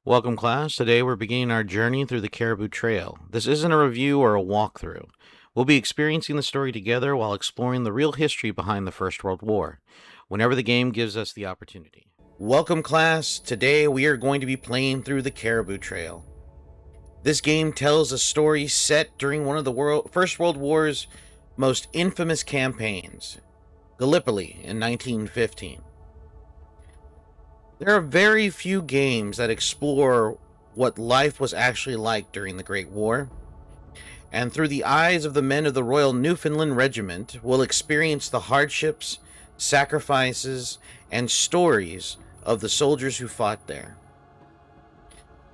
Welcome, class. Today we're beginning our journey through the Caribou Trail. This isn't a review or a walkthrough. We'll be experiencing the story together while exploring the real history behind the First World War, whenever the game gives us the opportunity. Welcome, class. Today we are going to be playing through the Caribou Trail. This game tells a story set during one of the First World War's most infamous campaigns, Gallipoli in 1915. There are very few games that explore what life was actually like during the Great War, and through the eyes of the men of the Royal Newfoundland Regiment, we'll experience the hardships, sacrifices, and stories of the soldiers who fought there.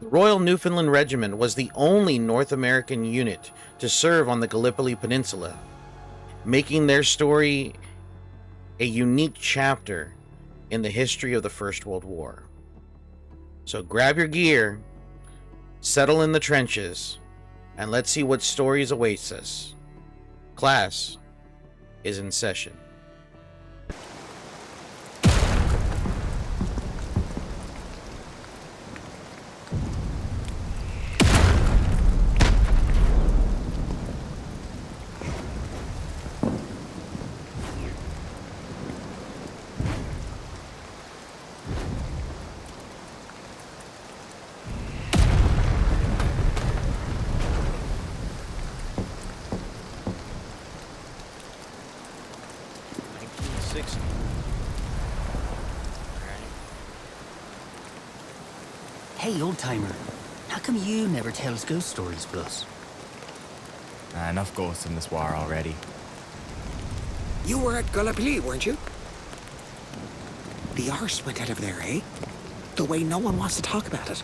The Royal Newfoundland Regiment was the only North American unit to serve on the Gallipoli Peninsula, making their story a unique chapter in the history of the First World War. So grab your gear, settle in the trenches, and let's see what stories awaits us. Class is in session. Hey, old-timer, how come you never tells ghost stories with us? Enough ghosts in this war already. You were at Gallipoli, weren't you? The arse went out of there, eh? The way no one wants to talk about it.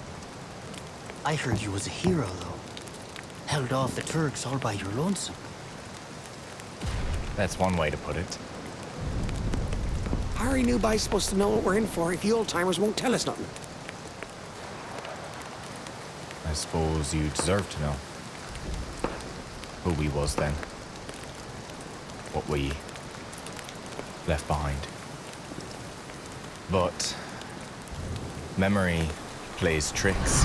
I heard you was a hero, though. Held off the Turks all by your lonesome. That's one way to put it. Harry Newby's supposed to know what we're in for if you old-timers won't tell us nothing. I suppose you deserve to know who we was then. What we left behind. But memory plays tricks.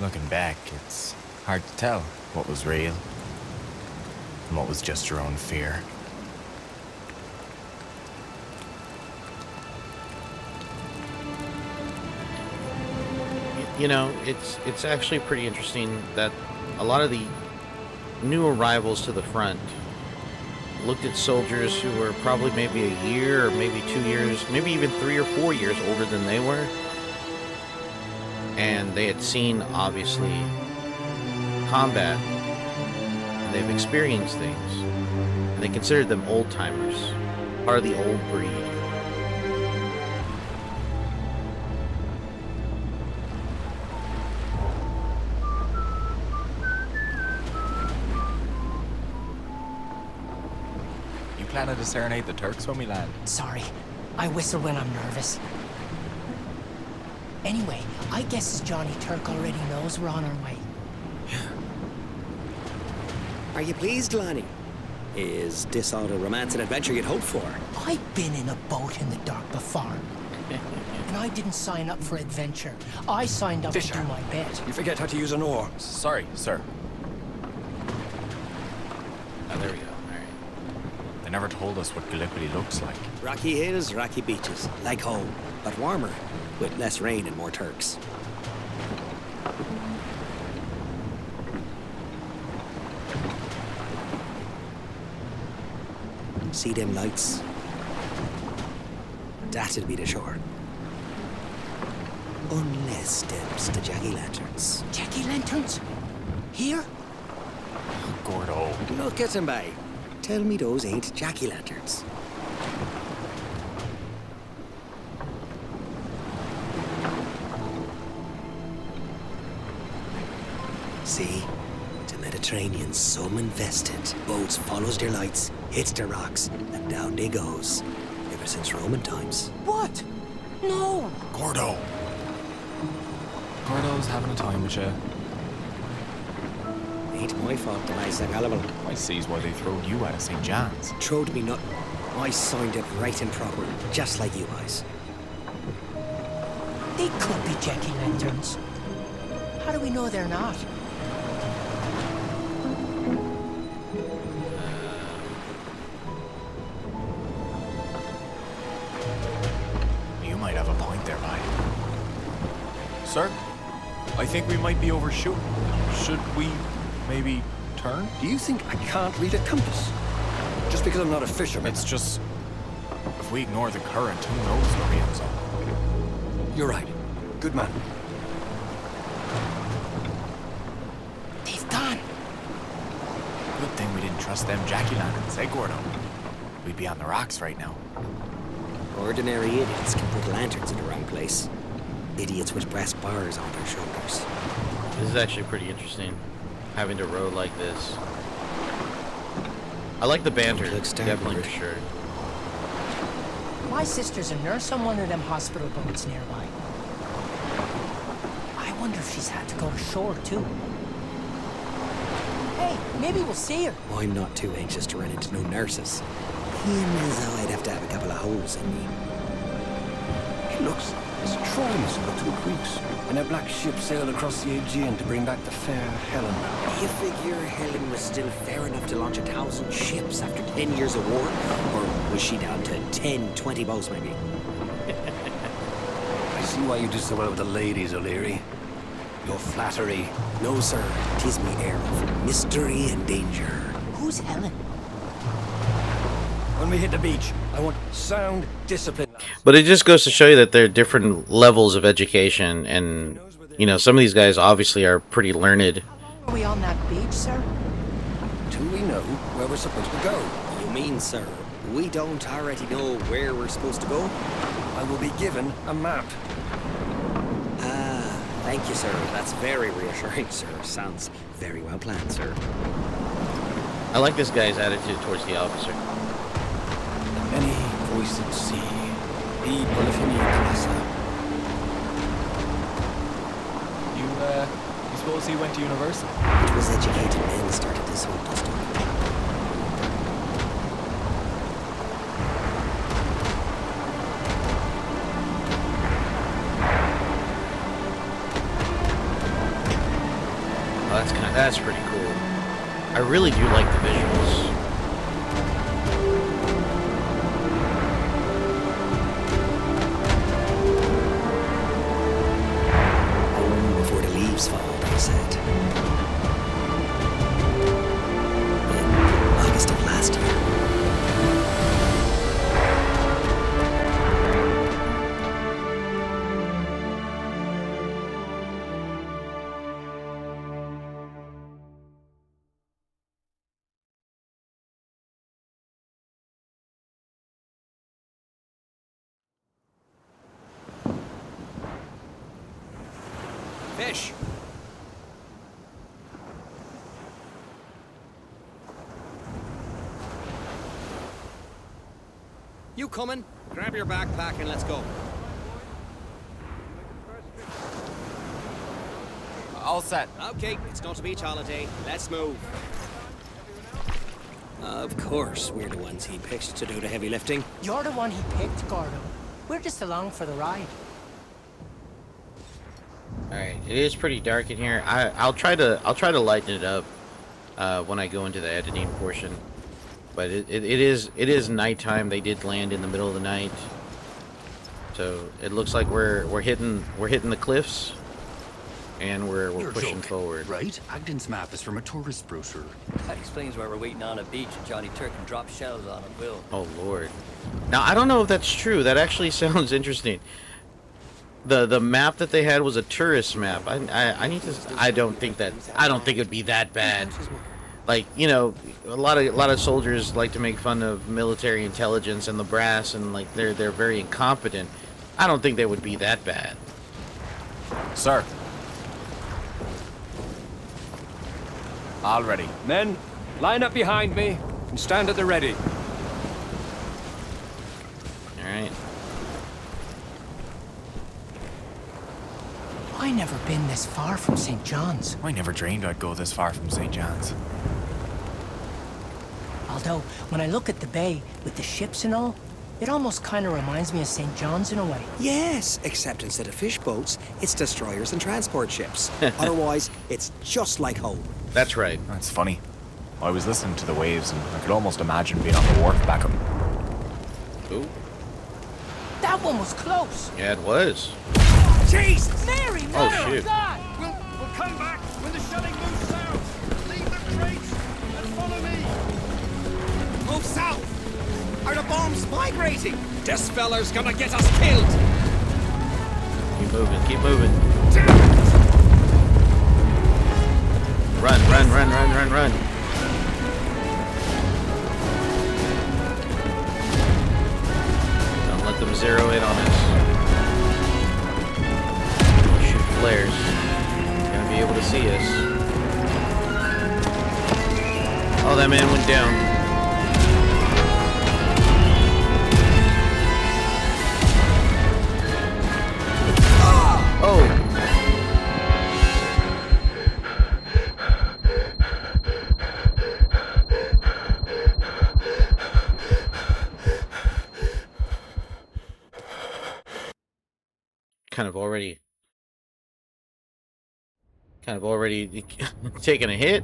Looking back, it's hard to tell what was real and what was just your own fear. You know, it's actually pretty interesting that a lot of the new arrivals to the front looked at soldiers who were probably maybe a year or maybe 2 years, maybe even 3 or 4 years older than they were. And they had seen, obviously, combat. And they've experienced things. And they considered them old-timers, part of the old breed. Planning to serenade the Turks when we land? Sorry, I whistle when I'm nervous. Anyway, I guess Johnny Turk already knows we're on our way. Are you pleased, Lanny? Is this all the romance and adventure you'd hoped for? I've been in a boat in the dark before. And I didn't sign up for adventure. I signed up to do my bit. You forget how to use an oar. Sorry, sir. Oh, there we go. They never told us what Gallipoli looks like. Rocky hills, rocky beaches, like home, but warmer, with less rain and more Turks. See them lights? That'll be the shore. Unless them's the jacky-lanterns. Jacky-lanterns? Here? Gordo. Look at them, by. Tell me those ain't jacky-lanterns. See? The Mediterranean's some invested. Boats follows their lights, hits the rocks, and down they goes. Ever since Roman times. What? No! Gordo. Gordo's having a time with you. Ain't my fault the nice Gallipoli. I sees why they throwed you out of St. John's. Throwed me nothing. I signed it right and proper, just like you guys. They could be jack-o'-lanterns. How do we know they're not? You might have a point there, Vi. Sir, I think we might be overshooting. Should we maybe turn? Do you think I can't read a compass? Just because I'm not a fisherman? It's just... if we ignore the current, who knows where we ends up? You're right. Good man. They've gone. Good thing we didn't trust them jack-o'-lanterns, eh, Gordo? We'd be on the rocks right now. Ordinary idiots can put lanterns in the wrong place. Idiots with brass bars on their shoulders. This is actually pretty interesting, having to row like this. I like the banter, Looks definitely starboard. for sure. My sister's a nurse on one of them hospital boats nearby. I wonder if she's had to go ashore too. Hey, maybe we'll see her. I'm not too anxious to run into no nurses. Him as though I'd have to have a couple of holes in me. It looks as Troy must have looked to the Greeks. And a black ship sailed across the Aegean to bring back the fair Helen. Do you figure Helen was still fair enough to launch 1,000 ships after 10 years of war? Or was she down to 10, 20 boats maybe? I see why you do so well with the ladies, O'Leary. Your flattery. No, sir. 'Tis me air of mystery and danger. Who's Helen? When we hit the beach, I want sound discipline. But it just goes to show you that there are different levels of education, and you know, some of these guys obviously are pretty learned. Are we on that beach, sir? Do we know where we're supposed to go? You mean, sir, we don't already know where we're supposed to go? I will be given a map. Ah, thank you, sir. That's very reassuring, sir. Sounds very well planned, sir. I like this guy's attitude towards the officer. Many voiced sea. Be polyphony casa. You suppose he went to university? It was educated men started this whole custom. Oh, that's pretty cool. I really do like the visuals. Home before the leaves fall, they said. In August of last year. Fish! You coming? Grab your backpack and let's go. All set. Okay, it's not a beach holiday. Let's move. Of course, we're the ones he picked to do the heavy lifting. You're the one he picked, Gordo. We're just along for the ride. All right, it is pretty dark in here. I'll try to lighten it up when I go into the editing portion. But it is nighttime. They did land in the middle of the night, so it looks like we're hitting the cliffs, and we're You're pushing joking, forward. right? Agden's map is from a tourist brochure. That explains why we're waiting on a beach and Johnny Turk can drop shells on it, Will. Oh Lord! Now I don't know if that's true. That actually sounds interesting. The map that they had was a tourist map. I need to. I don't think it'd be that bad. Like, you know, a lot of soldiers like to make fun of military intelligence and the brass, and like they're very incompetent. I don't think they would be that bad. Sir. All ready. Men, line up behind me and stand at the ready. All right. I never been this far from St. John's. I never dreamed I'd go this far from St. John's. Although, when I look at the bay with the ships and all, it almost kind of reminds me of St. John's in a way. Yes, except instead of fish boats, it's destroyers and transport ships. Otherwise, it's just like home. That's right. That's funny. I was listening to the waves and I could almost imagine being on the wharf back home. Ooh. That one was close. Yeah, it was. Jesus! Mary, Oh, Mother shoot. of God! We'll come back when the shelling moves south. Leave the crates and follow me. Move south! Are the bombs migrating? This feller's gonna get us killed! Keep moving, keep moving. Damn it! Run, run, run, run, run, run. Don't let them zero in on us. Shoot flares. Gonna be able to see us. Oh, that man went down. Oh! Kind of already taking a hit.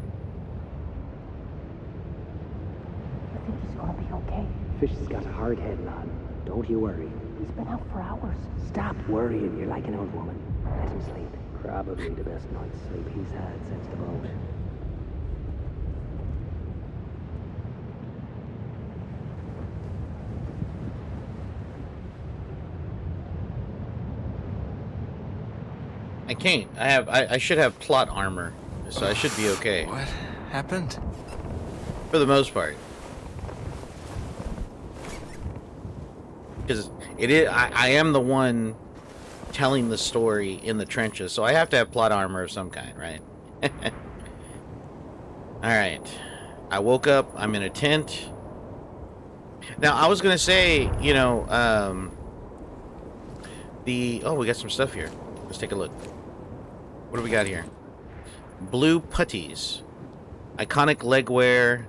I think he's gonna be okay. Fish has got a hard head, lad. Don't you worry. He's been out for hours. Stop worrying. You're like an old woman. Let him sleep. Probably the best night's sleep he's had since the boat. I can't. I should have plot armor, so I should be okay What happened? for the most part. Because it is, I am the one telling the story in the trenches, so I have to have plot armor of some kind, right? All right. I woke up. I'm in a tent. Now I was gonna say, you know, we got some stuff here. Let's take a look. What do we got here? Blue putties. Iconic legwear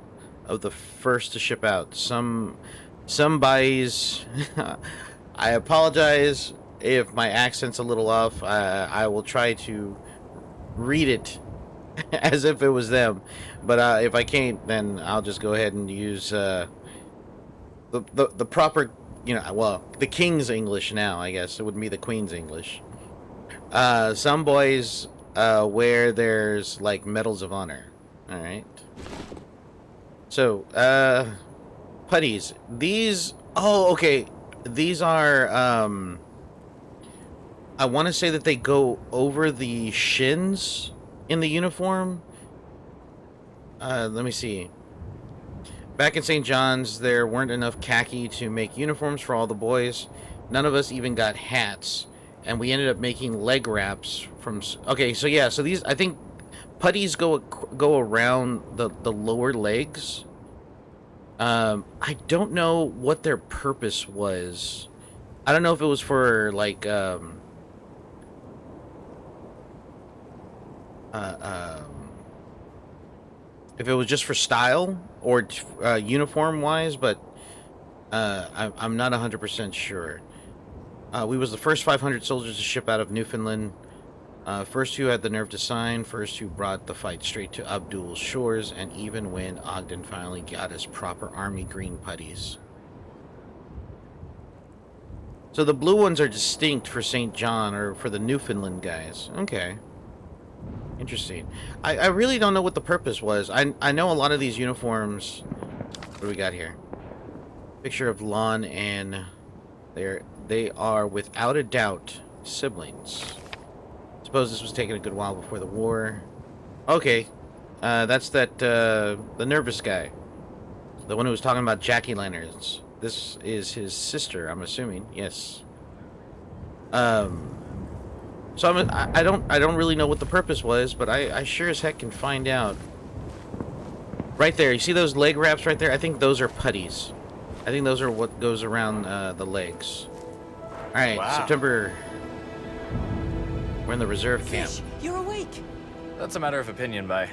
of the first to ship out. Some buys. I apologize if my accent's a little off. I will try to read it as if it was them. But if I can't, then I'll just go ahead and use the proper, you know, well, the King's English now, I guess. It wouldn't be the Queen's English. Some boys wear theirs like medals of honor. All right. So, putties. These. Oh, okay. These are. I want to say that they go over the shins in the uniform. Let me see. Back in St. John's, there weren't enough khaki to make uniforms for all the boys. None of us even got hats. And we ended up making leg wraps from... Okay, so yeah, so these... I think putties go around the lower legs. I don't know what their purpose was. I don't know if it was for, like, if it was just for style or uniform-wise, but I'm not 100% sure. We was the first 500 soldiers to ship out of Newfoundland. First who had the nerve to sign, first who brought the fight straight to Abdul's shores, and even when Ogden finally got his proper army green putties. So the blue ones are distinct for St. John, or for the Newfoundland guys. Okay. Interesting. I really don't know what the purpose was. I know a lot of these uniforms... What do we got here? Picture of Lon and... They are, without a doubt, siblings. Suppose this was taken a good while before the war. Okay. That's the nervous guy. The one who was talking about jack-o'-lanterns. This is his sister, I'm assuming. Yes. So I don't really know what the purpose was, but I sure as heck can find out. Right there, you see those leg wraps right there? I think those are putties. I think those are what goes around the legs. All right, Wow. September. We're in the reserve camp. Fish, you're awake. That's a matter of opinion, bye.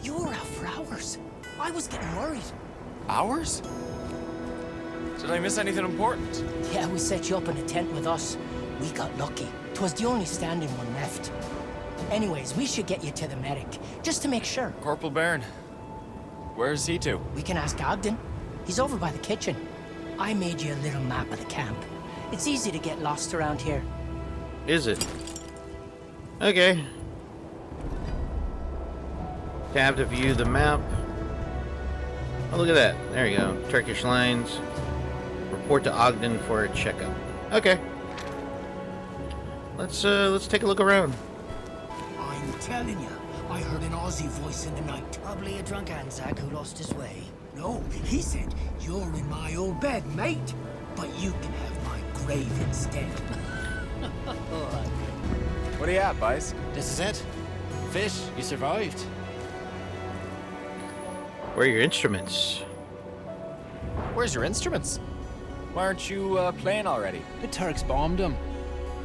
You were out for hours. I was getting worried. Ours? Did I miss anything important? Yeah, we set you up in a tent with us. We got lucky. 'Twas the only standing one left. Anyways, we should get you to the medic, just to make sure. Corporal Byrne. Where's he to? We can ask Ogden. He's over by the kitchen. I made you a little map of the camp. It's easy to get lost around here. Is it? Okay. Tab to view the map. Oh, look at that. There you go. Turkish lines. Report to Ogden for a checkup. Okay. Let's take a look around. I'm telling you, I heard an Aussie voice in the night. Probably a drunk Anzac who lost his way. No, he said, "You're in my old bed, mate, but you can have my grave instead." What are you at, boys? This is it. Fish, you survived. Where are your instruments? Where's your instruments? Why aren't you playing already? The Turks bombed him.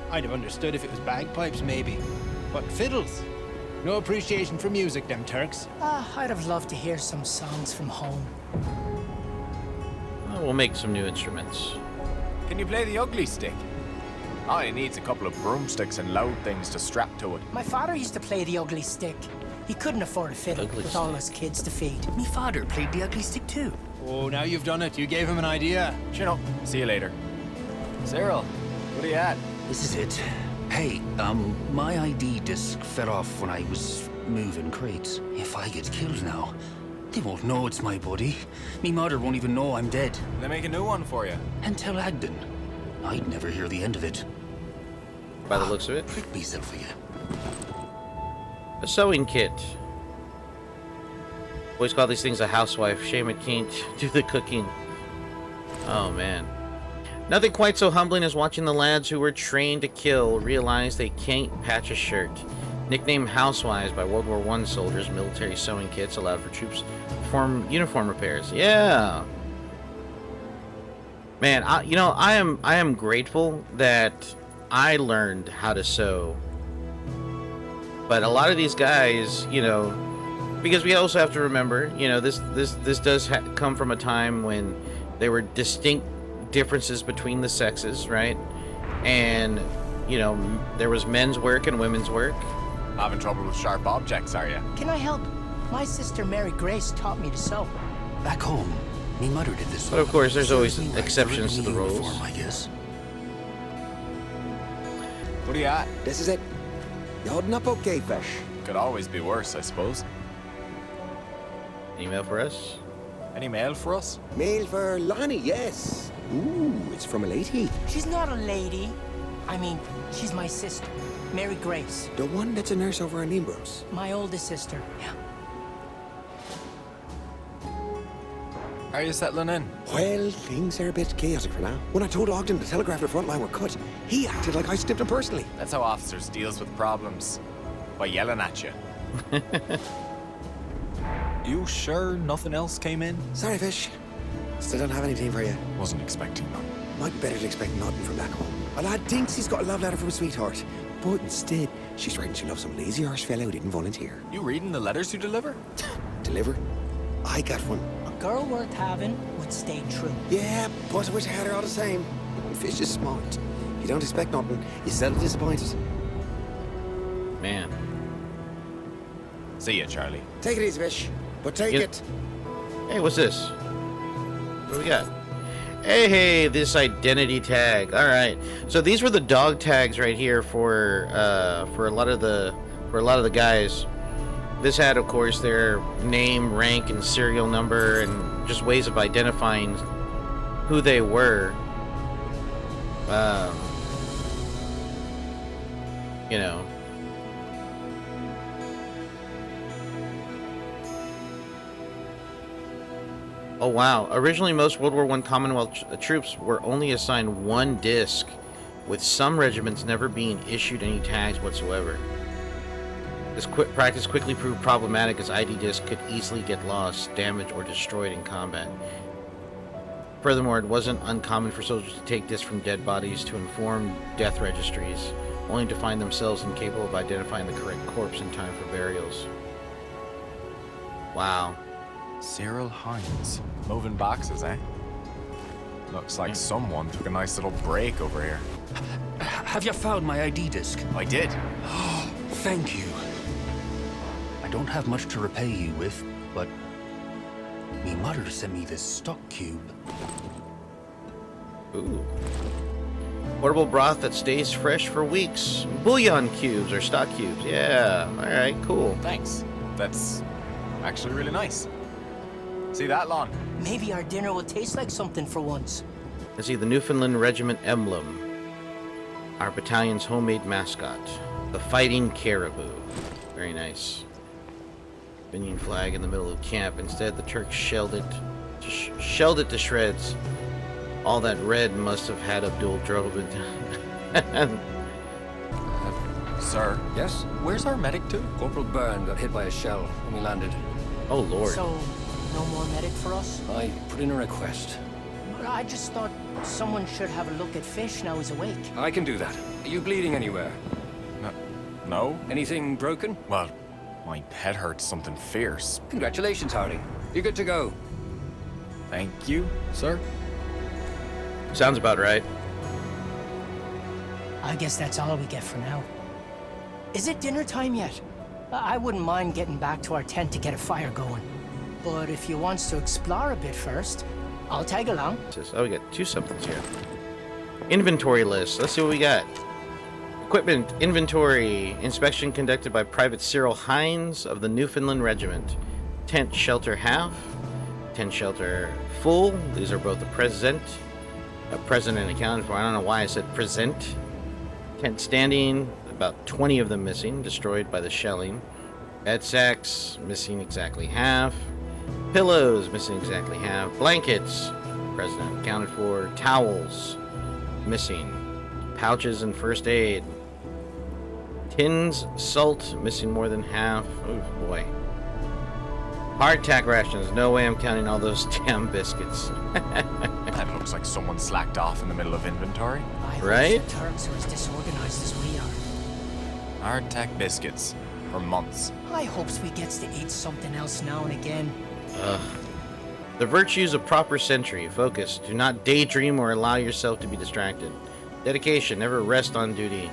I'd have understood if it was bagpipes, maybe. But fiddles. No appreciation for music, them Turks. I'd have loved to hear some songs from home. Well, we'll make some new instruments. Can you play the ugly stick? All he needs a couple of broomsticks and loud things to strap to it. My father used to play the ugly stick. He couldn't afford a fiddle Ugly with all his kids to feed. Me father played the ugly stick too. Oh, now you've done it. You gave him an idea. Chin up. See you later. Cyril, what are you at? This is it. Hey, my ID disc fell off when I was moving crates. If I get killed now, they won't know it's my buddy. Me mother won't even know I'm dead. They make a new one for you. And tell Agden. I'd never hear the end of it. By the looks of it. Prick myself again. A sewing kit. Always call these things a housewife. Shame it can't do the cooking. Oh, man. Nothing quite so humbling as watching the lads who were trained to kill realize they can't patch a shirt. Nicknamed housewives by World War I soldiers, military sewing kits allowed for troops to perform uniform repairs. Yeah. Man, I am grateful that I learned how to sew. But a lot of these guys, because we also have to remember, this does come from a time when there were distinct differences between the sexes, right? And there was men's work and women's work. Having trouble with sharp objects, are you? Can I help? My sister Mary Grace taught me to sew. Back home, me mother did this. But of course, there's always exceptions to the rules. Uniform, I guess. What are you at? This is it. You holding up okay, Fish? Could always be worse, I suppose. Email for us? Any mail for us? Mail for Lonnie, yes. Ooh, it's from a lady. She's not a lady. I mean, she's my sister, Mary Grace. The one that's a nurse over in Imbros. My oldest sister. Yeah. How are you settling in? Well, things are a bit chaotic for now. When I told Ogden the telegraph and the front line were cut, he acted like I snipped him personally. That's how officers deals with problems. By yelling at you. You sure nothing else came in? Sorry, Fish. Still don't have anything for you. Wasn't expecting none. Might be better to expect nothing from back home. A lad thinks he's got a love letter from a sweetheart, but instead, she's writing she loves some lazy arse fellow who didn't volunteer. You reading the letters you deliver? Deliver? I got one. A girl worth having would stay true. Yeah, but I wish I had her all the same. Fish is smart. If you don't expect nothing, you're seldom disappointed. Man. See ya, Charlie. Take it easy, Fish. But take Yep. it. Hey, what's this? What do we got? Hey, this identity tag. All right. So these were the dog tags right here for a lot of the guys. This had, of course, their name, rank, and serial number, and just ways of identifying who they were. Oh, wow. Originally, most World War I Commonwealth troops were only assigned one disc, with some regiments never being issued any tags whatsoever. This practice quickly proved problematic as ID discs could easily get lost, damaged, or destroyed in combat. Furthermore, it wasn't uncommon for soldiers to take discs from dead bodies to inform death registries, only to find themselves incapable of identifying the correct corpse in time for burials. Wow. Cyril Hines. Moving boxes, eh? Looks like someone took a nice little break over here. Have you found my ID disc? I did. Thank you. I don't have much to repay you with, but me mother sent me this stock cube. Ooh. Portable broth that stays fresh for weeks. Bouillon cubes or stock cubes. Yeah. All right. Cool. Thanks. That's actually really nice. See that, Lon? Maybe our dinner will taste like something for once. Let's see the Newfoundland Regiment emblem. Our battalion's homemade mascot, the Fighting Caribou. Very nice. Union flag in the middle of camp. Instead, the Turks shelled it to shreds. All that red must have had Abdul drove it. Sir? Yes? Where's our medic to? Corporal Byrne got hit by a shell when we landed. Oh, Lord. So, no more medic for us? I put in a request. But I just thought someone should have a look at Fish now he's awake. I can do that. Are you bleeding anywhere? No? Anything broken? Well, my head hurts something fierce. Congratulations, Hardy. You're good to go. Thank you, sir. Sounds about right. I guess that's all we get for now. Is it dinner time yet? I wouldn't mind getting back to our tent to get a fire going. But if you wants to explore a bit first, I'll tag along. Oh, we got two somethings here. Inventory list. Let's see what we got. Equipment inventory. Inspection conducted by Private Cyril Hines of the Newfoundland Regiment. Tent shelter half. Tent shelter full. These are both the present and accounted for. I don't know why I said present. Tent standing. About 20 of them missing. Destroyed by the shelling. Bed sacks. Missing exactly half. Pillows. Missing exactly half. Blankets. President accounted for. Towels. Missing. Pouches and first aid. Tins, salt, missing more than half. Oh boy. Hardtack rations. No way I'm counting all those damn biscuits. That looks like someone slacked off in the middle of inventory. I Right? hope the Turks are as disorganized as we are. Hardtack biscuits. For months. I hopes we gets to eat something else now and again. Ugh. The virtues of proper sentry. Focus. Do not daydream or allow yourself to be distracted. Dedication. Never rest on duty.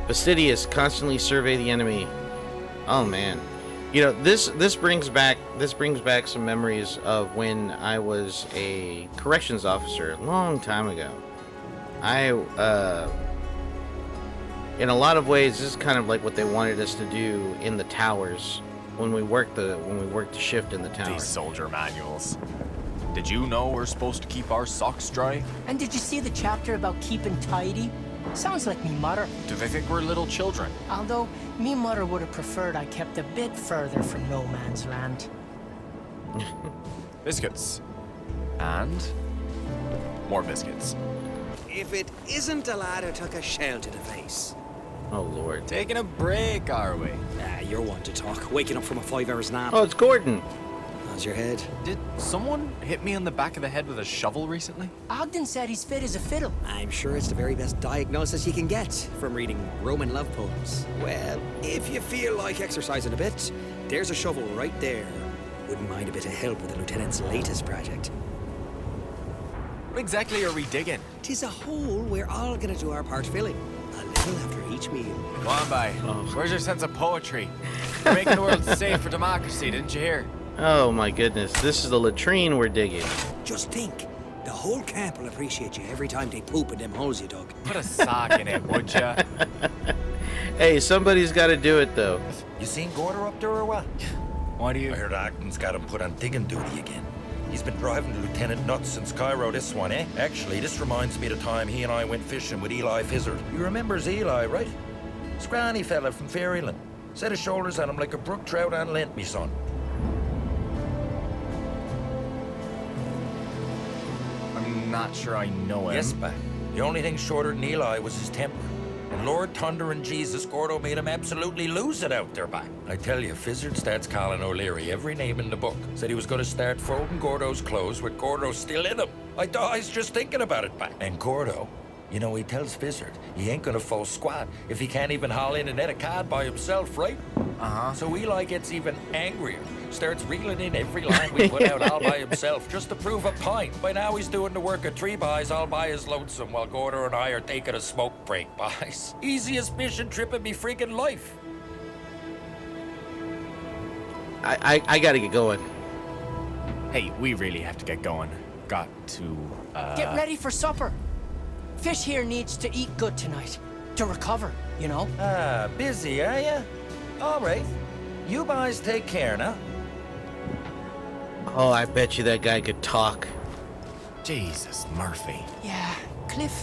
Fastidious. Constantly survey the enemy. Oh man. You know, this brings back some memories of when I was a corrections officer a long time ago. In a lot of ways, this is kind of like what they wanted us to do in the towers when we worked the shift in the tower. These soldier manuals. Did you know we're supposed to keep our socks dry? And did you see the chapter about keeping tidy? Sounds like me mother. Do they think we're little children? Although, me mother would have preferred I kept a bit further from no man's land. Biscuits. And more biscuits. If it isn't a lad who took a shell to the face. Oh Lord. Taking a break, are we? You're one to talk. Waking up from a 5-hour nap. Oh, it's Gordon. How's your head? Did someone hit me on the back of the head with a shovel recently? Ogden said he's fit as a fiddle. I'm sure it's the very best diagnosis you can get from reading Roman love poems. Well, if you feel like exercising a bit, there's a shovel right there. Wouldn't mind a bit of help with the Lieutenant's latest project. What exactly are we digging? 'Tis a hole we're all gonna do our part filling. A little after each meal. Come on, by. Where's your sense of poetry? You're making the world safe for democracy, didn't you hear? Oh my goodness. This is the latrine we're digging. Just think, the whole camp will appreciate you every time they poop in them holes you dug. Put a sock in it, would ya? Hey, somebody's got to do it though. You seen Gorder up there or what? Why do you... I heard Acton's got him put on digging duty again. He's been driving the lieutenant nuts since Cairo, this one, eh? Actually, this reminds me of the time he and I went fishing with Eli Fizzard. You remembers Eli, right? Scrawny fella from Fairyland. Set his shoulders on him like a brook trout on Lent, me son. I'm not sure I know him. Yes, ba. The only thing shorter than Eli was his temper. And Lord Thunder and Jesus, Gordo made him absolutely lose it out there, ba. I tell you, Fizzard starts calling O'Leary every name in the book. Said he was going to start folding Gordo's clothes with Gordo still in them. I dies just thinking about it, ba. And Gordo, you know, he tells Fizzard he ain't going to fall squat if he can't even haul in a net of cod by himself, right? So Eli gets even angrier. Starts reeling in every line we put out all by himself just to prove a point. By now he's doing the work of 3 boys all by his lonesome while Gordo and I are taking a smoke break, boys. Easiest mission trip in me freaking life. I gotta get going. Hey, we really have to get going. Got to, Get ready for supper. Fish here needs to eat good tonight. To recover, you know? Ah, busy, are ya? All right. You boys take care now. Oh, I bet you that guy could talk. Jesus, Murphy. Yeah, Cliff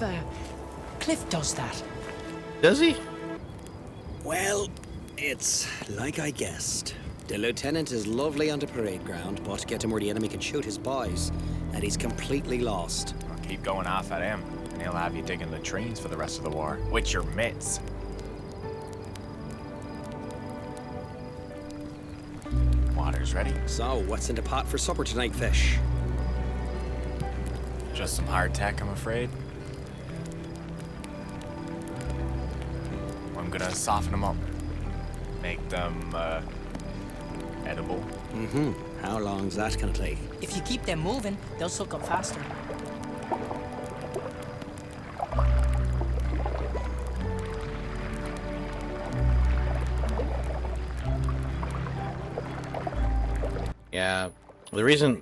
does that. Does he? Well, it's like I guessed. The lieutenant is lovely on the parade ground, but get him where the enemy can shoot his boys, and he's completely lost. Well, keep going off at him, and he'll have you digging latrines for the rest of the war. With your mitts. Water's ready. So, what's in the pot for supper tonight, Fish? Just some hardtack, I'm afraid. I'm gonna soften them up. Make them, edible. How long's that gonna take? If you keep them moving, they'll soak up faster. Yeah. The reason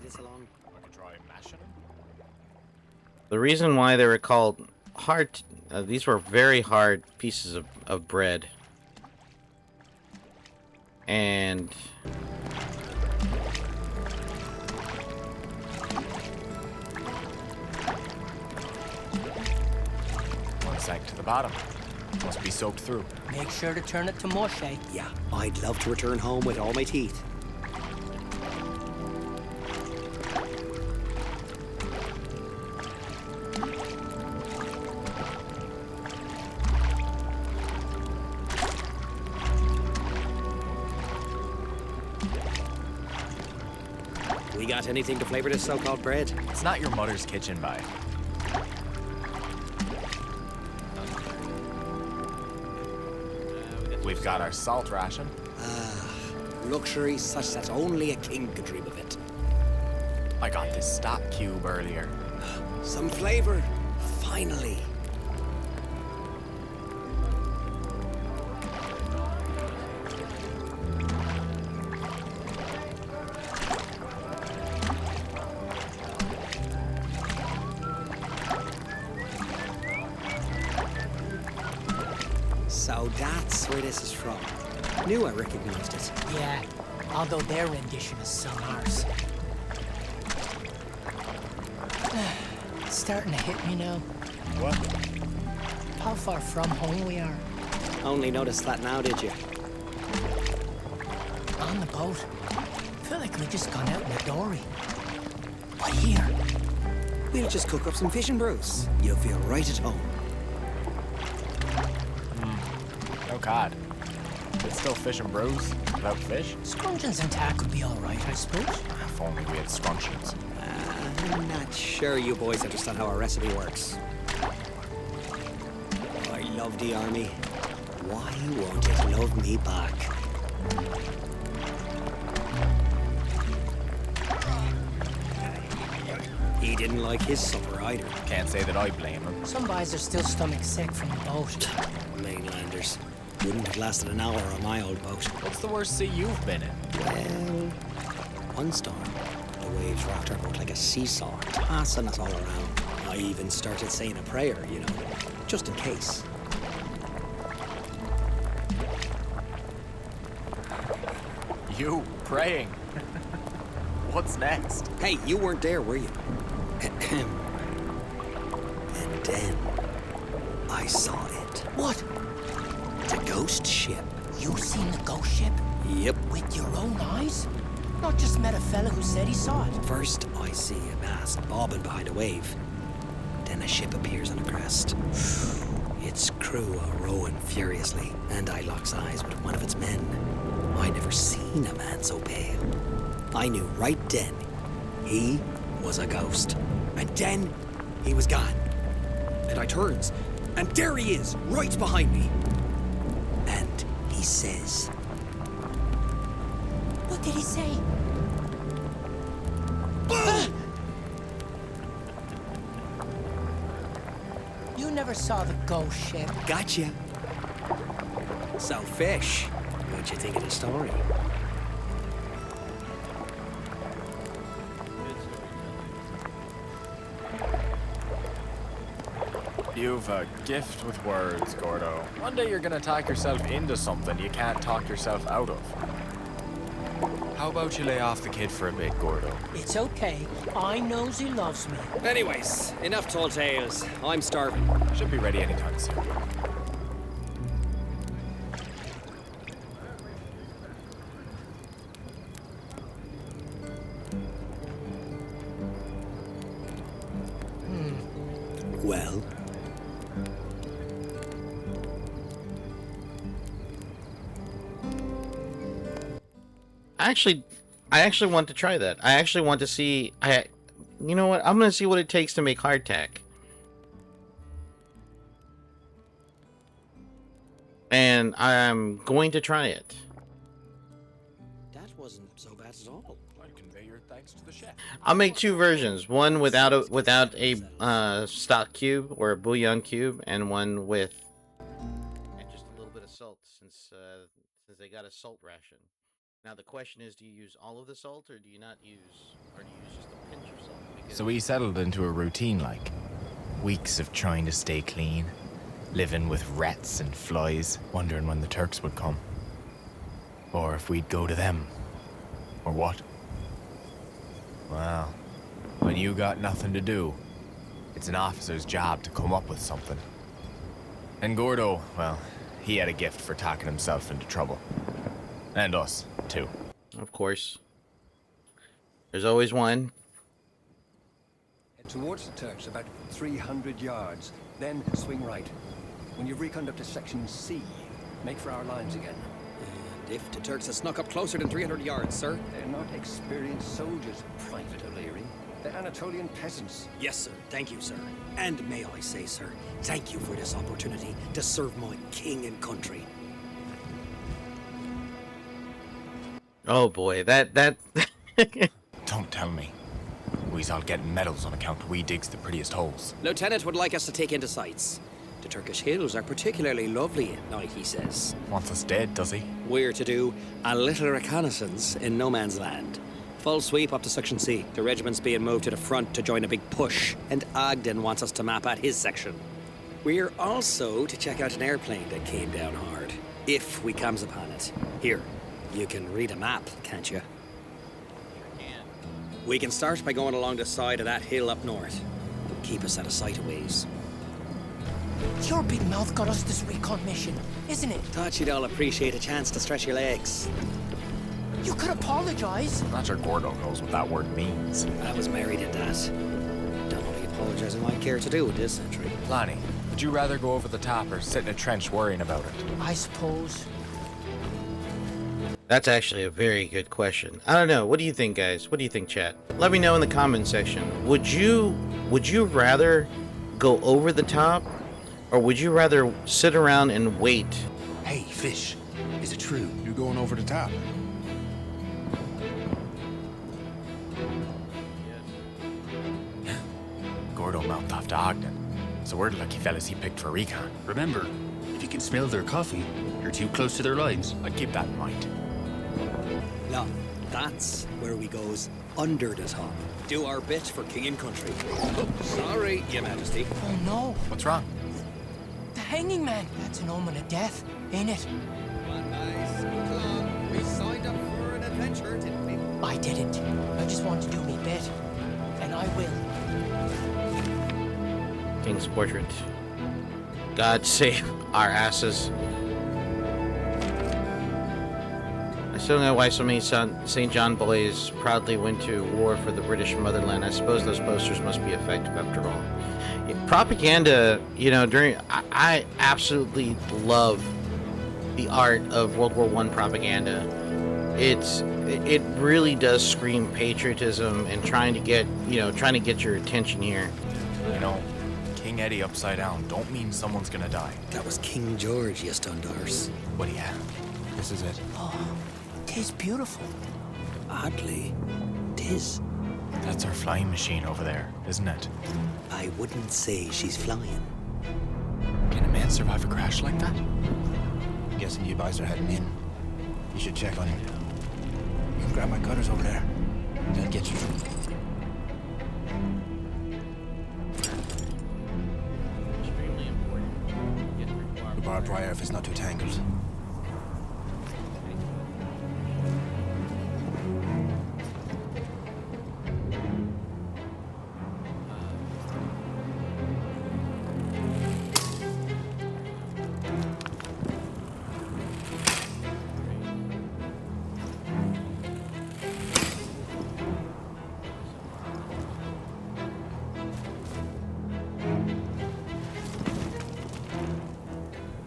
why they were called hard, these were very hard pieces of bread. And one sag to the bottom. Must be soaked through. Make sure to turn it to mush, eh? Yeah, I'd love to return home with all my teeth. We got anything to flavor this so-called bread? It's not your mother's kitchen, bye. We've got our salt ration. Luxury such that only a king could dream of it. I got this stock cube earlier. Some flavor, finally. So that's where this is from. Knew I recognized it. Yeah, although their rendition is some ours. It's starting to hit me now. What? How far from home we are. Only noticed that now, did you? On the boat. Feel like we just gone out in the dory. But here, We'll just cook up some fish and brews. You'll feel right at home. Oh God. It's still fish and brews without fish? scruncheons and tack would be all right, I suppose. If only we had scruncheons. I'm not sure you boys understand how our recipe works. I love the army. Why won't it love me back? He didn't like his supper either. Can't say that I blame him. Some guys are still stomach sick from the boat. Mainlanders. Wouldn't have lasted an hour on my old boat. What's the worst sea you've been in? Well, one storm. The waves rocked our boat like a seesaw, tossing us all around. I even started saying a prayer, you know, just in case. You praying? What's next? Hey, you weren't there, were you? And then I saw it. What? The ghost ship. You seen the ghost ship? Yep. With your own eyes? Not just met a fella who said he saw it. First, I see a mast bobbing behind a wave. Then a ship appears on a crest. Its crew are rowing furiously, and I locks eyes with one of its men. I never seen a man so pale. I knew right then he was a ghost. And then he was gone. And I turns, and there he is, right behind me. And he says, What did he say? You never saw the ghost ship. Gotcha. So, Fish, what'd you think of the story? You've a gift with words, Gordo. One day you're gonna talk yourself into something you can't talk yourself out of. How about you lay off the kid for a bit, Gordo? It's okay. I knows he loves me. Anyways, enough tall tales. I'm starving. Should be ready anytime soon. Well, I actually want to try that. I actually want to see. You know what? I'm gonna see what it takes to make hardtack. And I'm going to try it. that wasn't so bad at all. I convey your thanks to the chef. I'll make two versions. One without a stock cube or a bouillon cube, and one with just a little bit of salt, since they got a salt ration. Now the question is, do you use all of the salt, or do you use just a pinch of salt? Because So we settled into a routine like weeks of trying to stay clean, living with rats and flies, wondering when the Turks would come. Or if we'd go to them. Or what? Well, when you got nothing to do, it's an officer's job to come up with something. And Gordo, well, he had a gift for talking himself into trouble. And us, too. of course, there's always one. Head towards the Turks about 300 yards, then swing right. When you've reckoned up to section C, make for our lines again. And if the Turks have snuck up closer than 300 yards, sir? They're not experienced soldiers, Private O'Leary. They're Anatolian peasants. Yes, sir. Thank you, sir. And may I say, sir, thank you for this opportunity to serve my king and country. Oh boy, that Don't tell me. We's all getting medals on account we digs the prettiest holes. Lieutenant would like us to take into sights. The Turkish hills are particularly lovely at night, he says. Wants us dead, does he? We're to do a little reconnaissance in no man's land. Full sweep up to Section C. The regiment's being moved to the front to join a big push, and Ogden wants us to map out his section. We're also to check out an airplane that came down hard, if we comes upon it. Here, you can read a map, can't you? We can start by going along the side of that hill up north. Keep us out of sight a ways. Your big mouth got us this recon mission, isn't it? Thought you'd all appreciate a chance to stretch your legs. You could apologize. Not sure Gordo knows what that word means. I was married at that. Don't know the apologizing I care to do with this century. Lonnie, would you rather go over the top or sit in a trench worrying about it? I suppose. That's actually a very good question. I don't know. What do you think, guys? What do you think, chat? Let me know in the comment section. Would you rather go over the top, or would you rather sit around and wait? Hey, Fish, is it true? You're going over the top. Gordo mouthed off to Ogden. So we're the lucky fellas he picked for recon. Remember, if you can smell their coffee, you're too close to their lines. I'd keep that in mind. No, that's where we goes under the top. Do our bit for king and country. Oh, sorry, Your Majesty. Oh no, What's wrong? the hanging man. That's an omen of death, ain't it? Nice. Come on. We signed up for an adventure, didn't we? I didn't. I just want to do me bit. And I will. King's portrait. God save our asses. I still don't know why so many St. John boys proudly went to war for the British motherland. I suppose those posters must be effective after all. Propaganda, you know, I absolutely love the art of World War I propaganda. It really does scream patriotism and trying to get your attention here. You know, King Eddie upside down don't mean someone's gonna die. That was King George, you stundars. What do you have? This is it. Oh, 'tis beautiful. Oddly, tis. That's our flying machine over there, isn't it? I wouldn't say she's flying. Can a man survive a crash like that? I'm guessing you guys are heading in. You should check on him. You can grab my cutters over there. They'll get you through. Extremely important. Get required. The barbed wire if it's not too tangled.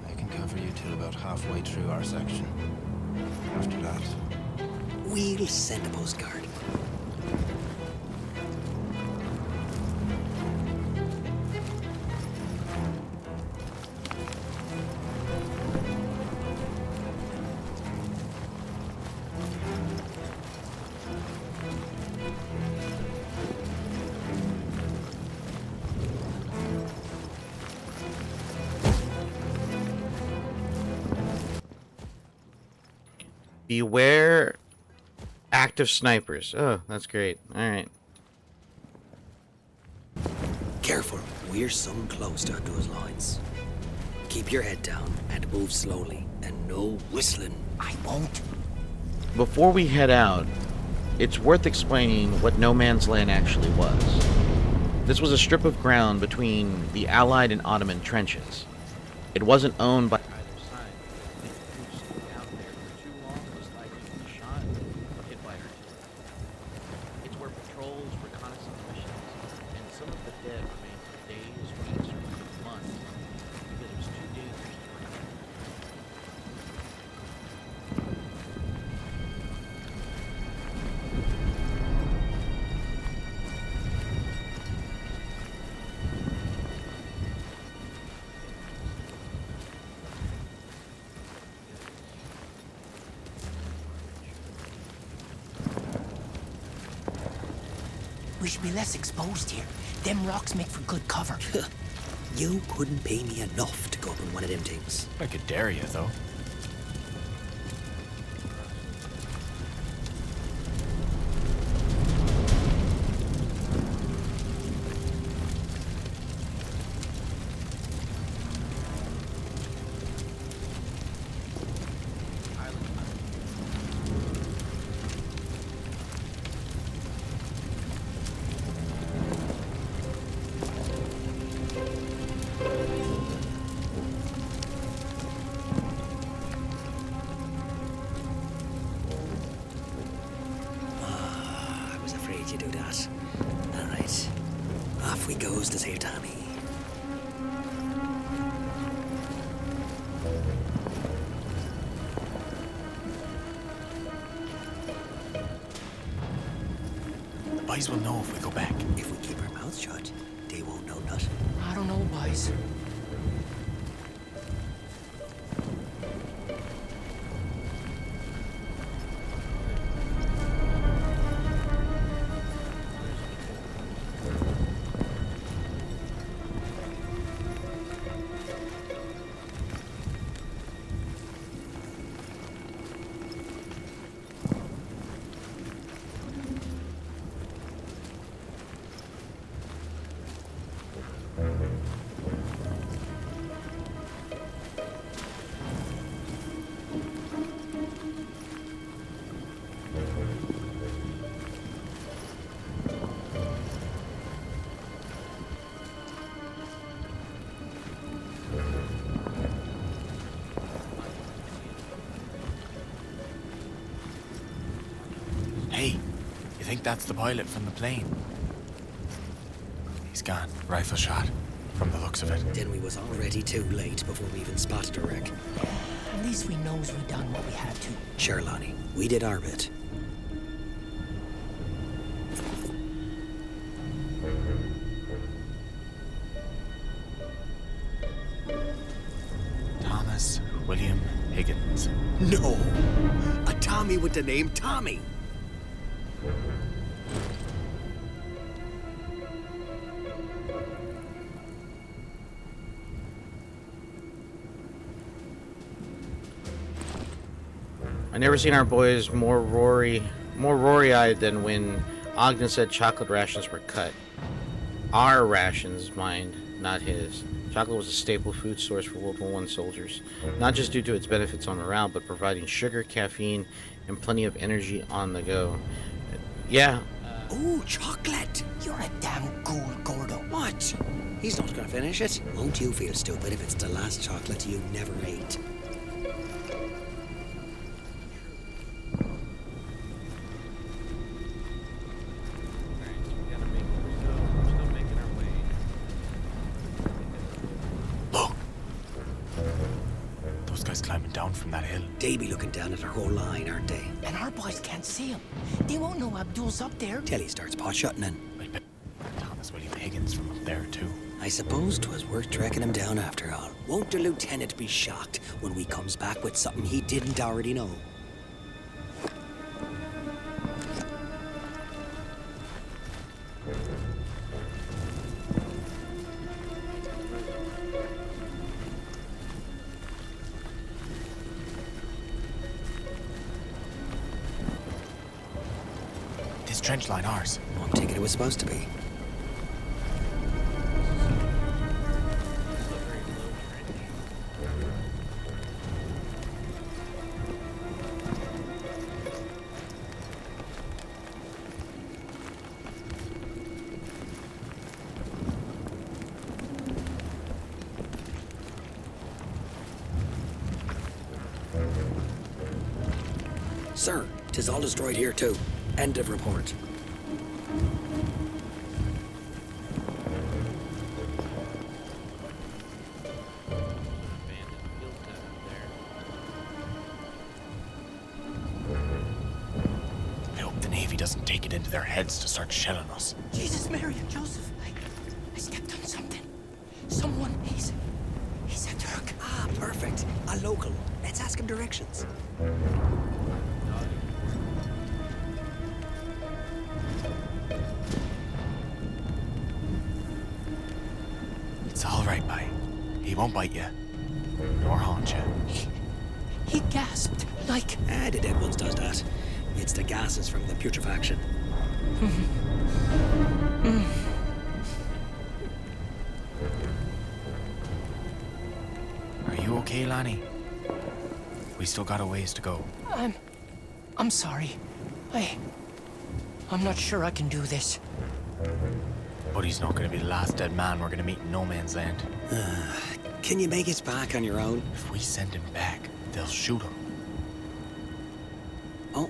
I can cover you till about halfway through our section. After that, We'll send a postcard. Beware active snipers. Oh, that's great. All right. Careful, we're so close to those lines. Keep your head down and move slowly, and no whistling. I won't. Before we head out, it's worth explaining what No Man's Land actually was. This was a strip of ground between the Allied and Ottoman trenches. It wasn't owned by either side. If troops stayed out there for too long, was likely to be shot or hit by artillery. It's where patrols, reconnaissance missions, and some of the dead remained for days, weeks, or even months because it was too dangerous to remain. We should be less exposed here. Them rocks make for good cover. You couldn't pay me enough to go up in one of them things. I could dare you, though. I was afraid you'd do that. All right. Off we goes to save Tommy. The boys will know if we go back. If we keep our mouths shut, they won't know nothing. I don't know, boys. Hey, you think that's the pilot from the plane? He's gone. Rifle shot, from the looks of it. Then we was already too late before we even spotted a wreck. At least we knows we done what we had to. Sure, Lonnie, we did our bit. Thomas William Higgins. No! A Tommy with the name Tommy! I never seen our boys more rory-eyed than when Ogden said chocolate rations were cut. Our rations, mind, not his. Chocolate was a staple food source for World War I soldiers, not just due to its benefits on morale, but providing sugar, caffeine, and plenty of energy on the go. Yeah. Ooh, chocolate! You're a damn ghoul, Gordo. What? He's not gonna finish it. Won't you feel stupid if it's the last chocolate you never ate? Climbing down from that hill. They be looking down at our whole line, aren't they? And our boys can't see him. They won't know Abdul's up there. Till he starts pot-shutting in. I bet Thomas William Higgins from up there too. I suppose 'twas worth tracking him down after all. Won't the lieutenant be shocked when we comes back with something he didn't already know? Trench line ours. I'm thinking it was supposed to be. Sir, 'tis all destroyed here too. End of report. I hope the Navy doesn't take it into their heads to start shelling us. Jesus, Mary and Joseph. I stepped on something. Someone, he's a Turk. Ah, perfect. A local. Let's ask him directions. It's all right, bye. He won't bite you, nor haunt you. He gasped, like... Ah, the dead ones does that. It's the gases from the putrefaction. Are you okay, Lanny? We still got a ways to go. I'm sorry. I'm not sure I can do this. But he's not going to be the last dead man we're going to meet in no man's land. Can you make it back on your own? If we send him back, they'll shoot him. Oh,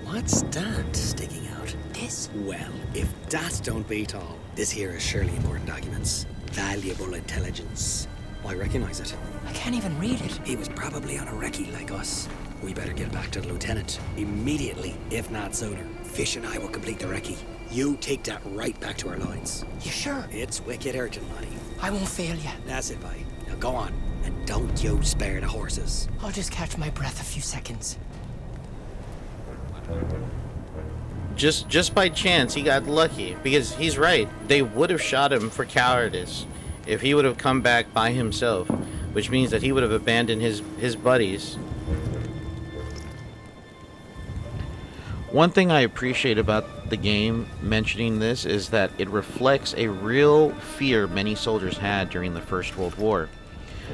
what's that sticking out? This? Well, if that don't beat all, this here is surely important documents. Valuable intelligence. I recognize it. I can't even read it. He was probably on a recce like us. We better get back to the lieutenant. Immediately, if not sooner. Fish and I will complete the recce. You take that right back to our lines. You sure? It's wicked urgent, Lonnie. I won't fail you. That's it, bye. Now go on. And don't you spare the horses. I'll just catch my breath a few seconds. Just by chance, he got lucky. Because he's right. They would have shot him for cowardice if he would have come back by himself. Which means that he would have abandoned his buddies. One thing I appreciate about the game mentioning this is that it reflects a real fear many soldiers had during the First World War.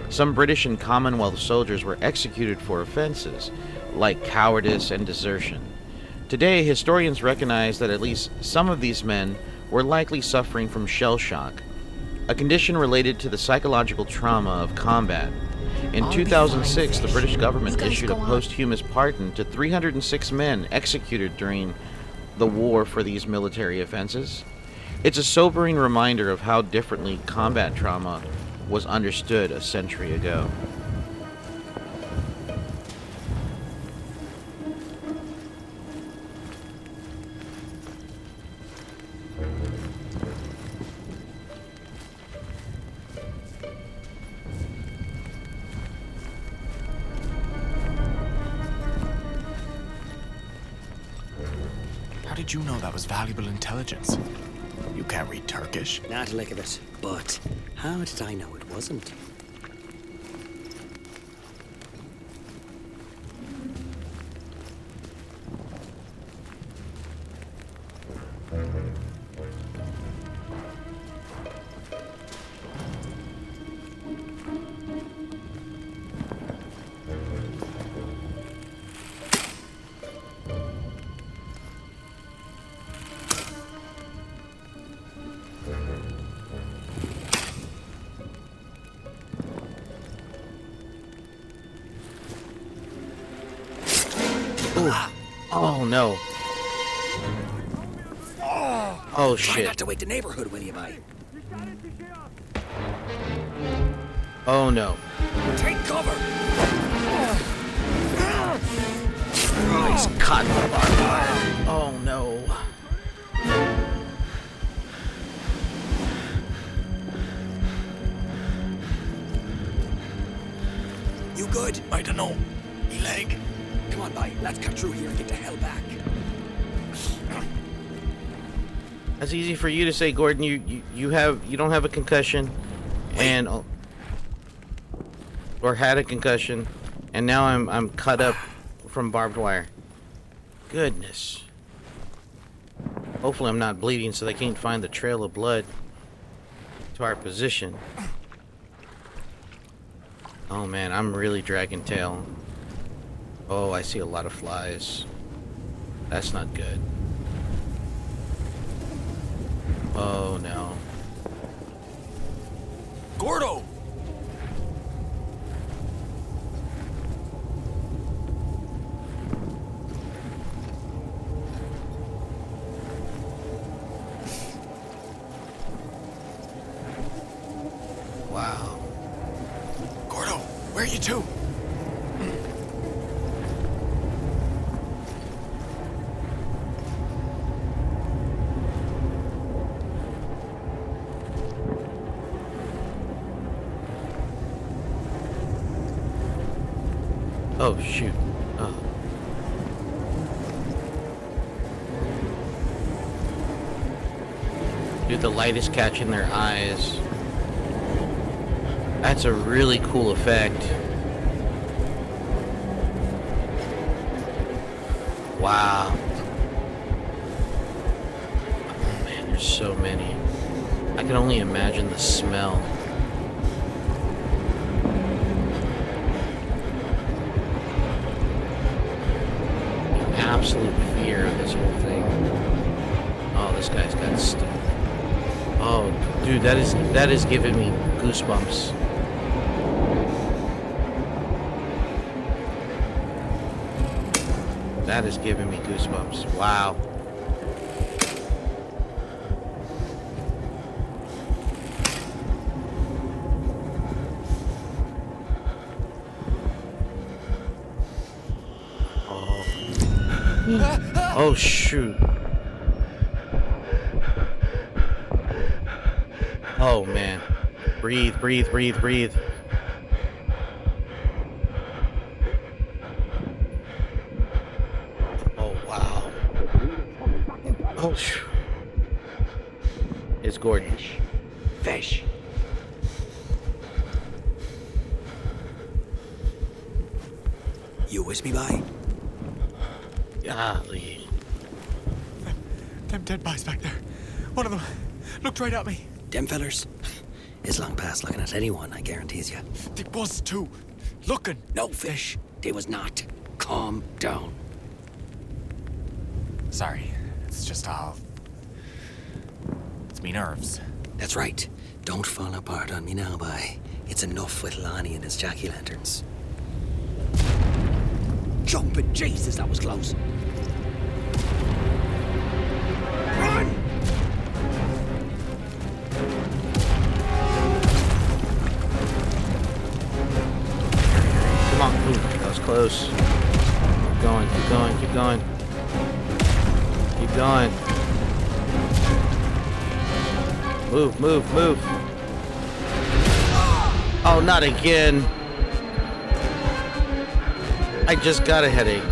Some British and Commonwealth soldiers were executed for offenses like cowardice and desertion. Today, historians recognize that at least some of these men were likely suffering from shell shock, a condition related to the psychological trauma of combat. In 2006, the British government issued a posthumous pardon to 306 men executed during the war for these military offenses. It's a sobering reminder of how differently combat trauma was understood a century ago. did you know that was valuable intelligence? You can't read Turkish. Not a lick of it. But how did I know it wasn't? Oh no. Oh Try shit. not to wake the neighborhood, will you, bye? Oh no. Take cover! Oh, he's caught in the barbed wire. Oh no. You good? I don't know. Me leg. Come on, bye. Let's cut through here and get the hell back. That's easy for you to say, Gordon. You don't have a concussion, and or had a concussion, and now I'm cut up from barbed wire. Goodness. Hopefully I'm not bleeding, so they can't find the trail of blood to our position. Oh man, I'm really dragging tail. Oh, I see a lot of flies. That's not good. Oh no. Gordo! Wow. Gordo, where are you to? Oh shoot. Oh. Dude, the light is catching their eyes. That's a really cool effect. Wow. Oh man, there's so many. I can only imagine the smell. The absolute fear of this whole thing. Oh, this guy's got stuff. Oh, dude, that is giving me goosebumps. That is giving me goosebumps. Wow. Oh. Oh, shoot. Oh, man. Breathe, breathe, breathe, breathe. Oh, it's Gordon. Fish. You with me, bye? Golly. Them dead boys back there. One of them looked right at me. Them fellers? It's long past looking at anyone, I guarantees you. They was too. Looking. No, Fish. They was not. Calm down. Sorry. It's just all... It's me nerves. That's right. Don't fall apart on me now, bye. It's enough with Lonnie and his jack-o'-lanterns. Jumping Jesus, that was close. Run! Come on. Ooh, that was close. Keep going, keep going, keep going. Keep going. Move, move, move. Oh, not again. I just got a headache.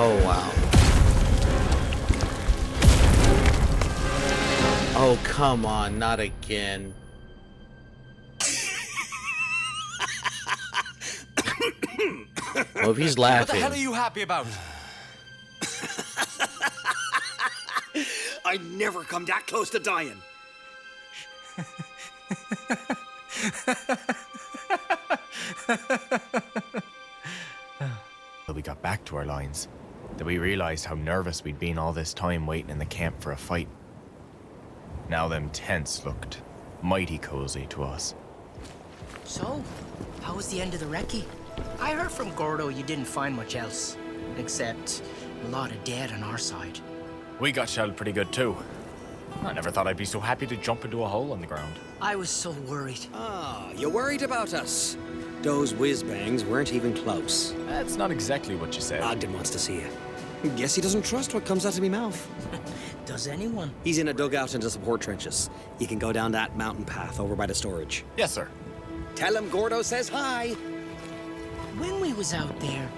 Oh, wow. Oh, come on, not again. Well, if he's laughing... What the hell are you happy about? I'd never come that close to dying. Till we got back to our lines, that we realized how nervous we'd been all this time waiting in the camp for a fight. Now them tents looked mighty cozy to us. So, how was the end of the recce? I heard from Gordo you didn't find much else, except a lot of dead on our side. We got shelled pretty good too. I never thought I'd be so happy to jump into a hole in the ground. I was so worried. Ah, you worried about us? Those whiz-bangs weren't even close. That's not exactly what you said. Ogden wants to see you. Guess he doesn't trust what comes out of me mouth. Does anyone? He's in a dugout in the support trenches. You can go down that mountain path over by the storage. Yes, sir. Tell him Gordo says hi. When we was out there,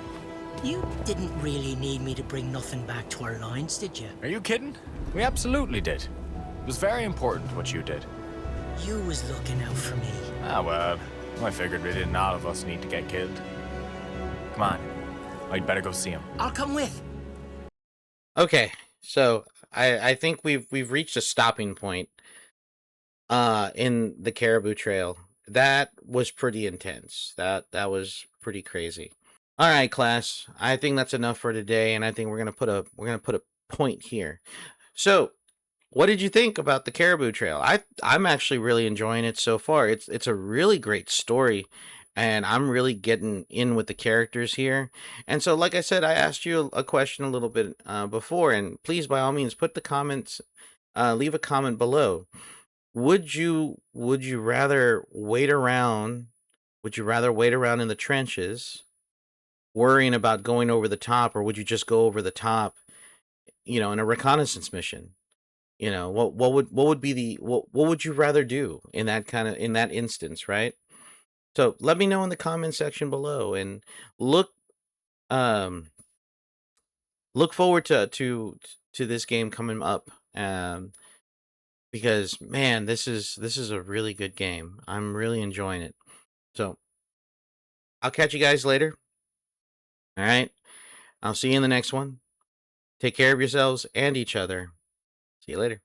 you didn't really need me to bring nothing back to our lines, did you? Are you kidding? We absolutely did. It was very important what you did. You was looking out for me. Ah, well, I figured we didn't all of us need to get killed. Come on. I'd better go see him. I'll come with. Okay, so I think we've reached a stopping point in the Caribou Trail. That was pretty intense. That was pretty crazy. All right, class. I think that's enough for today, and I think we're gonna put a point here. So, what did you think about the Caribou Trail? I'm actually really enjoying it so far. It's a really great story, and I'm really getting in with the characters here. And so, like I said, I asked you a question a little bit before, and please, by all means, put the comments, leave a comment below. Would you rather wait around? Would you rather wait around in the trenches, worrying about going over the top, or would you just go over the top, in a reconnaissance mission? What would be what would you rather do in that instance, right? So let me know in the comment section below, and look forward to this game coming up, because man, this is a really good game. I'm really enjoying it. So I'll catch you guys later. All right, I'll see you in the next one. Take care of yourselves and each other. See you later.